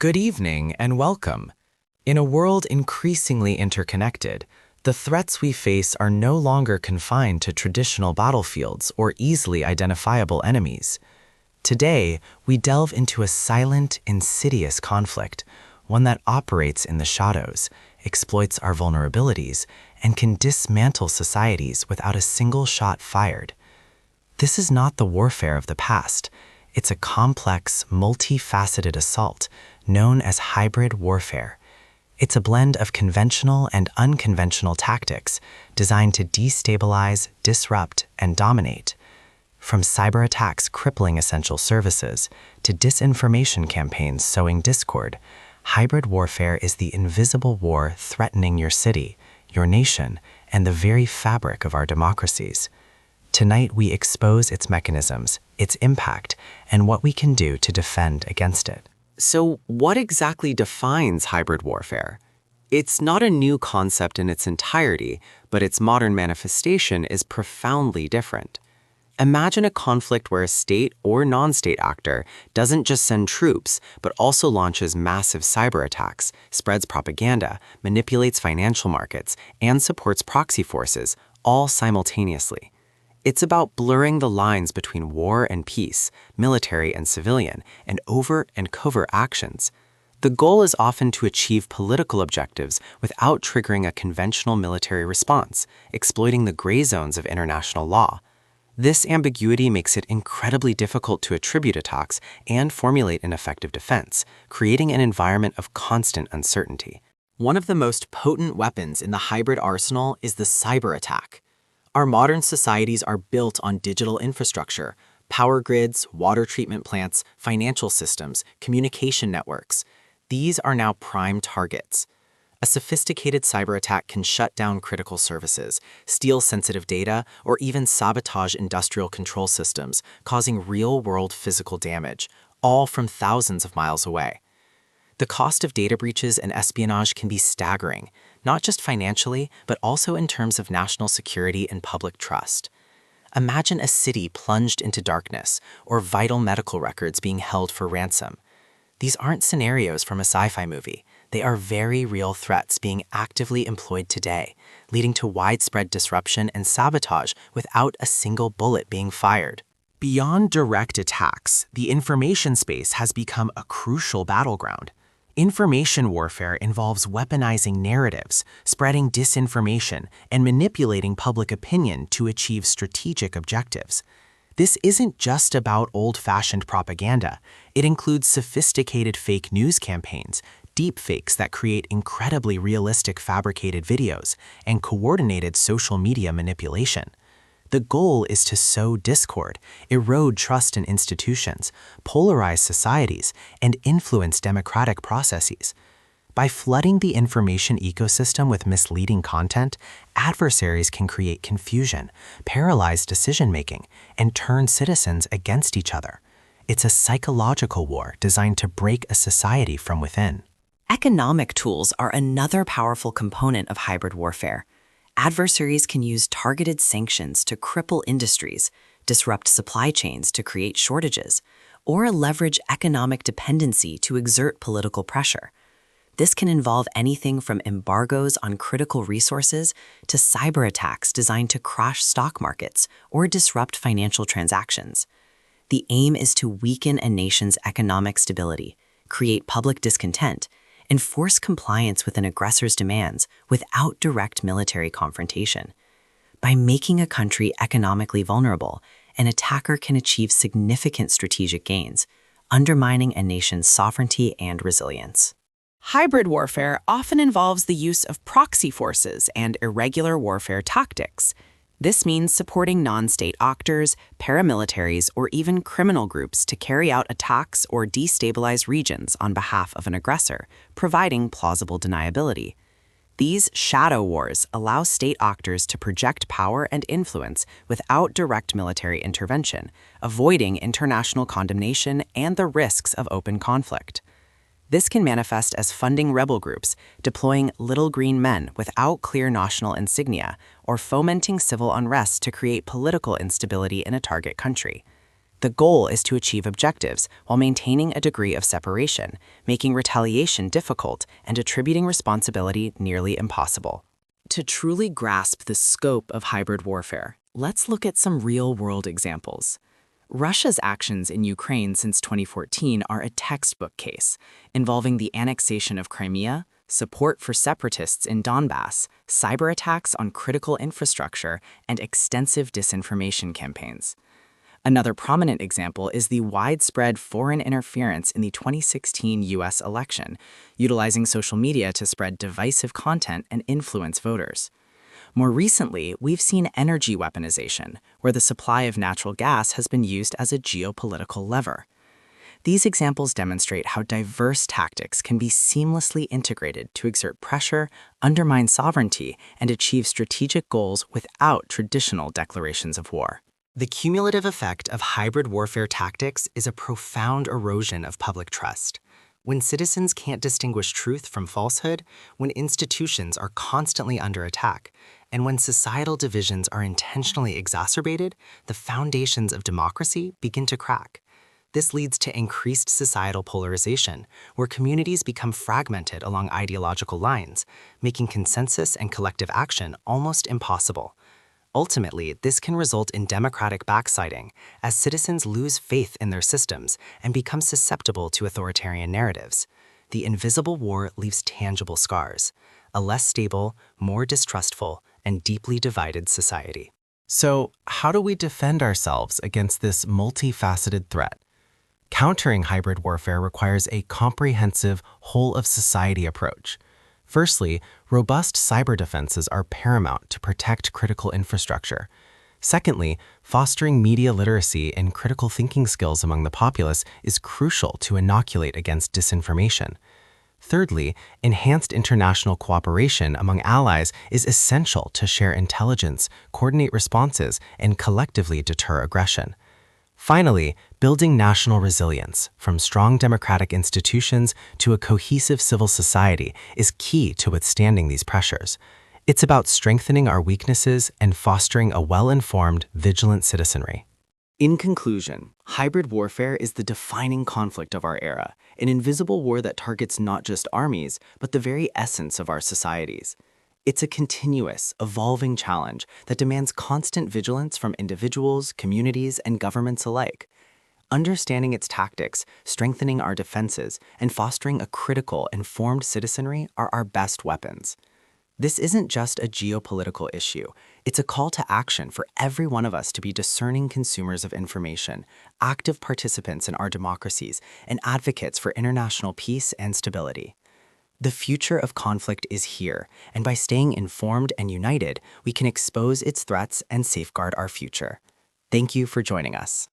Good evening and welcome. In a world increasingly interconnected, the threats we face are no longer confined to traditional battlefields or easily identifiable enemies. Today, we delve into a silent, insidious conflict, one that operates in the shadows, exploits our vulnerabilities, and can dismantle societies without a single shot fired. This is not the warfare of the past. It's a complex, multifaceted assault known as hybrid warfare. It's a blend of conventional and unconventional tactics designed to destabilize, disrupt, and dominate. From cyber attacks crippling essential services to disinformation campaigns sowing discord, hybrid warfare is the invisible war threatening your city, your nation, and the very fabric of our democracies. Tonight, we expose its mechanisms, its impact, and what we can do to defend against it. So, what exactly defines hybrid warfare? It's not a new concept in its entirety, but its modern manifestation is profoundly different. Imagine a conflict where a state or non-state actor doesn't just send troops, but also launches massive cyber attacks, spreads propaganda, manipulates financial markets, and supports proxy forces, all simultaneously. It's about blurring the lines between war and peace, military and civilian, and overt and covert actions. The goal is often to achieve political objectives without triggering a conventional military response, exploiting the gray zones of international law. This ambiguity makes it incredibly difficult to attribute attacks and formulate an effective defense, creating an environment of constant uncertainty. One of the most potent weapons in the hybrid arsenal is the cyber attack. Our modern societies are built on digital infrastructure, power grids, water treatment plants, financial systems, communication networks. These are now prime targets. A sophisticated cyber attack can shut down critical services, steal sensitive data, or even sabotage industrial control systems, causing real-world physical damage, all from thousands of miles away. The cost of data breaches and espionage can be staggering, not just financially, but also in terms of national security and public trust. Imagine a city plunged into darkness, or vital medical records being held for ransom. These aren't scenarios from a sci-fi movie. They are very real threats being actively employed today, leading to widespread disruption and sabotage without a single bullet being fired. Beyond direct attacks, the information space has become a crucial battleground. Information warfare involves weaponizing narratives, spreading disinformation, and manipulating public opinion to achieve strategic objectives. This isn't just about old-fashioned propaganda. It includes sophisticated fake news campaigns, deepfakes that create incredibly realistic fabricated videos, and coordinated social media manipulation. The goal is to sow discord, erode trust in institutions, polarize societies, and influence democratic processes. By flooding the information ecosystem with misleading content, adversaries can create confusion, paralyze decision-making, and turn citizens against each other. It's a psychological war designed to break a society from within. Economic tools are another powerful component of hybrid warfare. Adversaries can use targeted sanctions to cripple industries, disrupt supply chains to create shortages, or leverage economic dependency to exert political pressure. This can involve anything from embargoes on critical resources to cyber attacks designed to crash stock markets or disrupt financial transactions. The aim is to weaken a nation's economic stability, create public discontent, and force compliance with an aggressor's demands without direct military confrontation. By making a country economically vulnerable, an attacker can achieve significant strategic gains, undermining a nation's sovereignty and resilience. Hybrid warfare often involves the use of proxy forces and irregular warfare tactics. This means supporting non-state actors, paramilitaries, or even criminal groups to carry out attacks or destabilize regions on behalf of an aggressor, providing plausible deniability. These shadow wars allow state actors to project power and influence without direct military intervention, avoiding international condemnation and the risks of open conflict. This can manifest as funding rebel groups, deploying little green men without clear national insignia, or fomenting civil unrest to create political instability in a target country. The goal is to achieve objectives while maintaining a degree of separation, making retaliation difficult and attributing responsibility nearly impossible. To truly grasp the scope of hybrid warfare, let's look at some real-world examples. Russia's actions in Ukraine since 2014 are a textbook case, involving the annexation of Crimea, support for separatists in Donbass, cyber attacks on critical infrastructure, and extensive disinformation campaigns. Another prominent example is the widespread foreign interference in the 2016 U.S. election, utilizing social media to spread divisive content and influence voters. More recently, we've seen energy weaponization, where the supply of natural gas has been used as a geopolitical lever. These examples demonstrate how diverse tactics can be seamlessly integrated to exert pressure, undermine sovereignty, and achieve strategic goals without traditional declarations of war. The cumulative effect of hybrid warfare tactics is a profound erosion of public trust. When citizens can't distinguish truth from falsehood, when institutions are constantly under attack, and when societal divisions are intentionally exacerbated, the foundations of democracy begin to crack. This leads to increased societal polarization, where communities become fragmented along ideological lines, making consensus and collective action almost impossible. Ultimately, this can result in democratic backsliding, as citizens lose faith in their systems and become susceptible to authoritarian narratives. The invisible war leaves tangible scars, a less stable, more distrustful, and deeply divided society. So, how do we defend ourselves against this multifaceted threat? Countering hybrid warfare requires a comprehensive, whole-of-society approach. Firstly, robust cyber defenses are paramount to protect critical infrastructure. Secondly, fostering media literacy and critical thinking skills among the populace is crucial to inoculate against disinformation. Thirdly, enhanced international cooperation among allies is essential to share intelligence, coordinate responses, and collectively deter aggression. Finally, building national resilience, from strong democratic institutions to a cohesive civil society, is key to withstanding these pressures. It's about strengthening our weaknesses and fostering a well-informed, vigilant citizenry. In conclusion, hybrid warfare is the defining conflict of our era, an invisible war that targets not just armies, but the very essence of our societies. It's a continuous, evolving challenge that demands constant vigilance from individuals, communities, and governments alike. Understanding its tactics, strengthening our defenses, and fostering a critical, informed citizenry are our best weapons. This isn't just a geopolitical issue. It's a call to action for every one of us to be discerning consumers of information, active participants in our democracies, and advocates for international peace and stability. The future of conflict is here, and by staying informed and united, we can expose its threats and safeguard our future. Thank you for joining us.